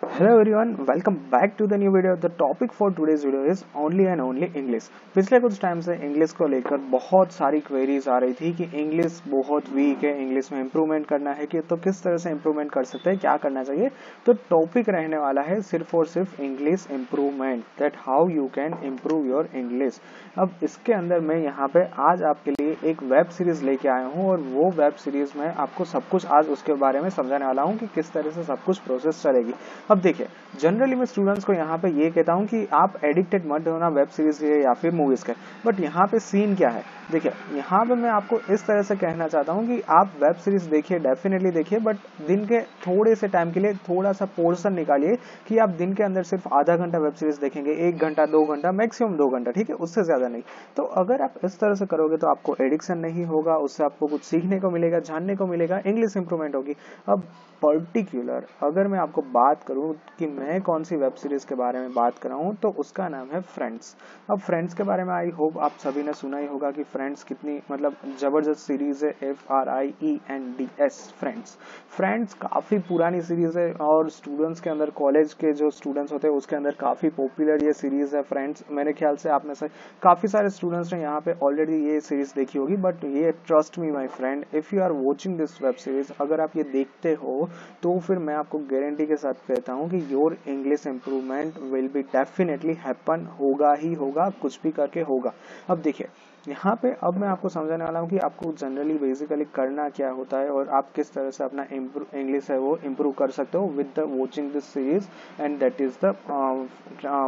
Hello everyone, welcome back to the new video. The topic for today's video is only and only English. पिछले कुछ time से English को लेकर बहुत सारी क्वेरीज आ रही थी कि इंग्लिश बहुत वीक है, इंग्लिश में इंप्रूवमेंट करना है कि तो किस तरह से इंप्रूवमेंट कर सकते हैं, क्या करना चाहिए। तो टॉपिक रहने वाला है सिर्फ और सिर्फ English improvement, that how you can improve your English. अब इसके अंदर मैं यहाँ पे आज आपके लिए एक वेब सीरीज लेके आया हूँ और वो वेब सीरीज में आपको सब कुछ आज उसके बारे में समझाने वाला हूँ कि किस तरह से सब कुछ प्रोसेस चलेगी। अब देखिए, जनरली मैं स्टूडेंट्स को यहाँ पे ये कहता हूँ कि आप एडिक्टेड मत होना वेब सीरीज के या फिर मूवीज के, बट यहाँ पे सीन क्या है। देखिए, यहाँ पे मैं आपको इस तरह से कहना चाहता हूँ कि आप वेब सीरीज देखिए, डेफिनेटली देखिए, बट दिन के थोड़े से टाइम के लिए थोड़ा सा पोर्शन निकालिए कि आप दिन के अंदर सिर्फ आधा घंटा वेब सीरीज देखेंगे, 1 घंटा 2 घंटा मैक्सिमम 2 घंटा, ठीक है, उससे ज्यादा नहीं। तो अगर आप इस तरह से करोगे तो आपको एडिक्शन नहीं होगा, उससे आपको कुछ सीखने को मिलेगा, जानने को मिलेगा, इंग्लिश इंप्रूवमेंट होगी। अब पर्टिकुलर अगर मैं आपको बात करूं कि मैं कौन सी वेब सीरीज के बारे में बात कर रहा हूं, तो उसका नाम है फ्रेंड्स। अब फ्रेंड्स के बारे में आई होप आप सभी ने सुना ही होगा कि फ्रेंड्स कितनी मतलब जबरदस्त सीरीज है, FRIENDS फ्रेंड्स। फ्रेंड्स काफी पुरानी सीरीज है और स्टूडेंट्स के अंदर, कॉलेज के जो स्टूडेंट्स होते हैं उसके अंदर काफी पॉपुलर ये सीरीज है फ्रेंड्स। मेरे ख्याल से आप में से काफी सारे स्टूडेंट्स ने यहाँ पे ऑलरेडी ये सीरीज देखी होगी, बट ये trust me my friend, if you are watching this web series, अगर आप ये देखते हो तो फिर मैं आपको गारंटी के साथ कहता हूँ कि your English improvement will be definitely happen, होगा ही होगा, कुछ भी करके होगा। अब देखिए, यहाँ पे अब मैं आपको समझाने वाला हूँ कि आपको जनरली बेसिकली करना क्या होता है और आप किस तरह से अपना इंग्लिश है वो इम्प्रूव कर सकते हो with the watching this series, and that is the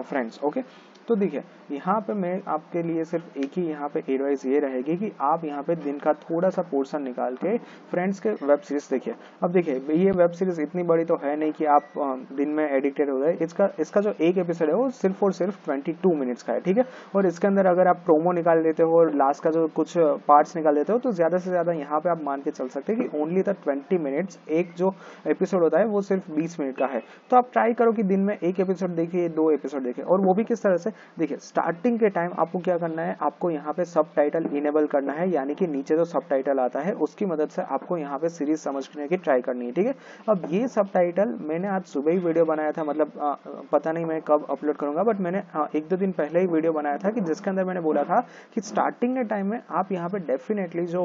friends. Okay, तो देखिए, यहाँ पे मैं आपके लिए सिर्फ एक ही यहाँ पे एडवाइस ये रहेगी कि आप यहाँ पे दिन का थोड़ा सा पोर्शन निकाल के फ्रेंड्स के वेब सीरीज देखिए। अब देखिए, ये वेब सीरीज इतनी बड़ी तो है नहीं कि आप दिन में एडिक्टेड हो गए। इसका जो एक एपिसोड है वो सिर्फ और सिर्फ 22 मिनट्स का है, ठीक है। और इसके अंदर अगर आप प्रोमो निकाल देते हो और लास्ट का जो कुछ पार्ट्स निकाल देते हो तो ज्यादा से ज्यादा यहाँ पे आप मान के चल सकते हैं कि ओनली द 20 मिनट्स एक जो एपिसोड होता है वो सिर्फ 20 मिनट का है। तो आप ट्राई करो कि दिन में एक एपिसोड देखिए, 2 एपिसोड देखिए, और वो भी किस तरह से। देखिए, स्टार्टिंग के टाइम आपको क्या करना है, आपको यहाँ पे सब टाइटल इनेबल करना है, यानी कि नीचे जो सब टाइटल आता है उसकी मदद से आपको यहाँ पे सीरीज समझने की ट्राई करनी है, ठीक है। अब ये सब टाइटल मैंने आज सुबह ही वीडियो बनाया था, मतलब पता नहीं मैं कब अपलोड करूंगा, बट मैंने 1-2 दिन पहले ही वीडियो बनाया था कि जिसके अंदर मैंने बोला था कि स्टार्टिंग के टाइम में आप यहाँ पे डेफिनेटली जो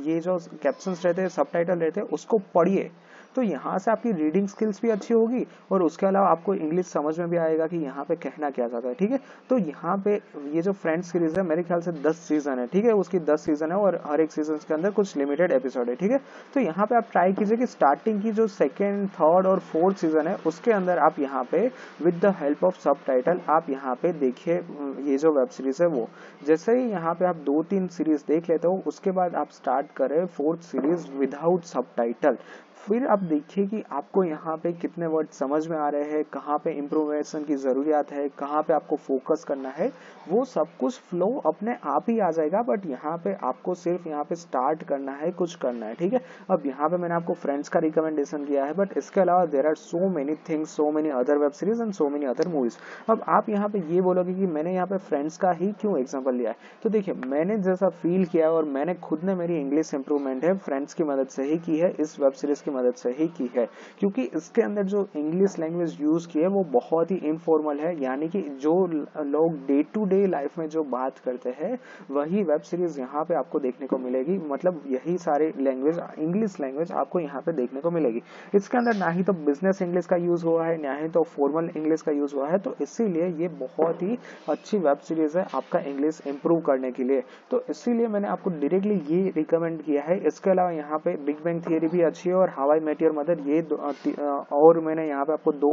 ये जो कैप्शंस रहते हैं, सब टाइटल रहते हैं, उसको पढ़िए। तो यहाँ से आपकी रीडिंग स्किल्स भी अच्छी होगी और उसके अलावा आपको इंग्लिश समझ में भी आएगा कि यहाँ पे कहना क्या चाहता है, ठीक है। तो यहाँ पे ये जो फ्रेंड्स सीरीज है, मेरे ख्याल से 10 सीजन है, ठीक है, उसकी 10 सीजन है और हर एक सीजन के अंदर कुछ लिमिटेड एपिसोड है, ठीक है। तो यहाँ पे आप ट्राई कीजिए कि स्टार्टिंग की जो 2nd, 3rd और 4th सीजन है उसके अंदर आप यहाँ पे विद द हेल्प ऑफ सब टाइटल आप यहाँ पे देखिए ये जो वेब सीरीज है वो। जैसे ही यहाँ पे आप 2-3 सीरीज देख लेते हो, उसके बाद आप स्टार्ट करें 4th सीरीज विदाउट सब टाइटल। फिर आप देखिए कि आपको यहाँ पे कितने वर्ड समझ में आ रहे हैं, कहाँ पे इम्प्रोवेशन की जरूरत है, कहाँ पे आपको फोकस करना है, वो सब कुछ फ्लो अपने आप ही आ जाएगा। बट यहाँ पे आपको सिर्फ यहाँ पे स्टार्ट करना है, कुछ करना है, ठीक है। अब यहाँ पे मैंने आपको फ्रेंड्स का रिकमेंडेशन किया है, बट इसके अलावा there are so many things, so many other web series and so many other movies. अब आप यहाँ पे ये बोलोगे कि मैंने यहाँ पे फ्रेंड्स का ही क्यों एग्जाम्पल लिया है, तो देखिए, मैंने जैसा फील किया और मैंने खुद ने मेरी इंग्लिश इंप्रूवमेंट है फ्रेंड्स की मदद से ही की है, इस वेब सीरीज की मदद से ही की है, क्योंकि इसके अंदर जो इंग्लिश लैंग्वेज यूज की है वो बहुत ही इनफॉर्मल है, यानी कि जो लोग डे टू डे लाइफ में जो बात करते हैं वही वेब सीरीज यहाँ पे आपको देखने को मिलेगी। मतलब यही सारे लैंग्वेज, इंग्लिश लैंग्वेज आपको यहाँ पे देखने को मिलेगी। इसके अंदर ना ही तो बिजनेस इंग्लिश का यूज हुआ है, ना ही तो फॉर्मल इंग्लिश का यूज हुआ है, तो इसीलिए ये बहुत ही अच्छी वेब सीरीज है आपका इंग्लिश इंप्रूव करने के लिए। तो इसीलिए मैंने आपको डायरेक्टली ये रिकमेंड किया है। इसके अलावा यहाँ पे बिग बैंग थियरी भी अच्छी है और how I met your mother, ये और मैंने यहाँ पे आपको 2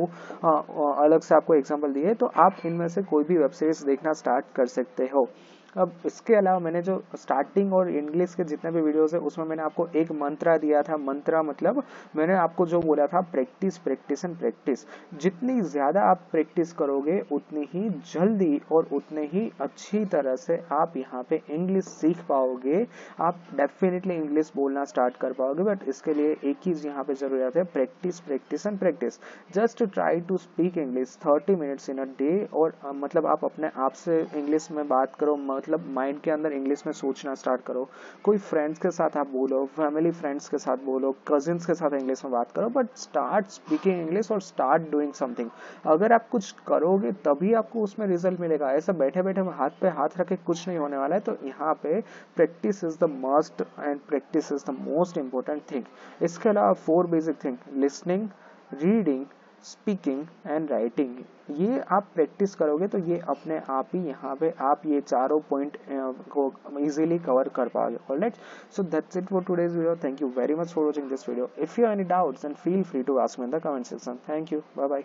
अलग से आपको एग्जांपल दिए, तो आप इनमें से कोई भी वेब सीरीज देखना स्टार्ट कर सकते हो। अब इसके अलावा मैंने जो स्टार्टिंग और इंग्लिश के जितने भी वीडियोस है उसमें मैंने आपको एक मंत्रा दिया था। मंत्रा मतलब मैंने आपको जो बोला था, प्रैक्टिस प्रैक्टिस एंड प्रैक्टिस। जितनी ज्यादा आप प्रैक्टिस करोगे उतनी ही जल्दी और उतने ही अच्छी तरह से आप यहाँ पे इंग्लिश सीख पाओगे, आप डेफिनेटली इंग्लिश बोलना स्टार्ट कर पाओगे। बट इसके लिए एक चीज यहाँ पे जरूरत है, practice practice and practice. Just try to speak English 30 minutes in a day, और मतलब आप अपने आप से इंग्लिश में बात करो, मतलब माइंड के अंदर इंग्लिश में सोचना स्टार्ट करो। कोई फ्रेंड्स के साथ आप बोलो, फैमिली फ्रेंड्स के साथ बोलो, कजिन्स के साथ इंग्लिश में बात करो, बट स्टार्ट स्पीकिंग इंग्लिश और स्टार्ट डूइंग समथिंग। अगर आप कुछ करोगे तभी आपको उसमें रिजल्ट मिलेगा। ऐसा बैठे बैठे हाथ पे हाथ रखे कुछ नहीं होने वाला है। तो यहाँ पे practice is the must and practice is the most important thing. इसके अलावा 4 basic thing, listening, reading, speaking and writing, ये आप प्रैक्टिस करोगे तो ये अपने आप ही यहाँ पे आप ये चारों पॉइंट को इजीली कवर कर पाओगे। Alright, so that's it for today's video. Thank you very much for watching this video. If you have any doubts then feel free to ask me in the comment section. Thank you, bye bye.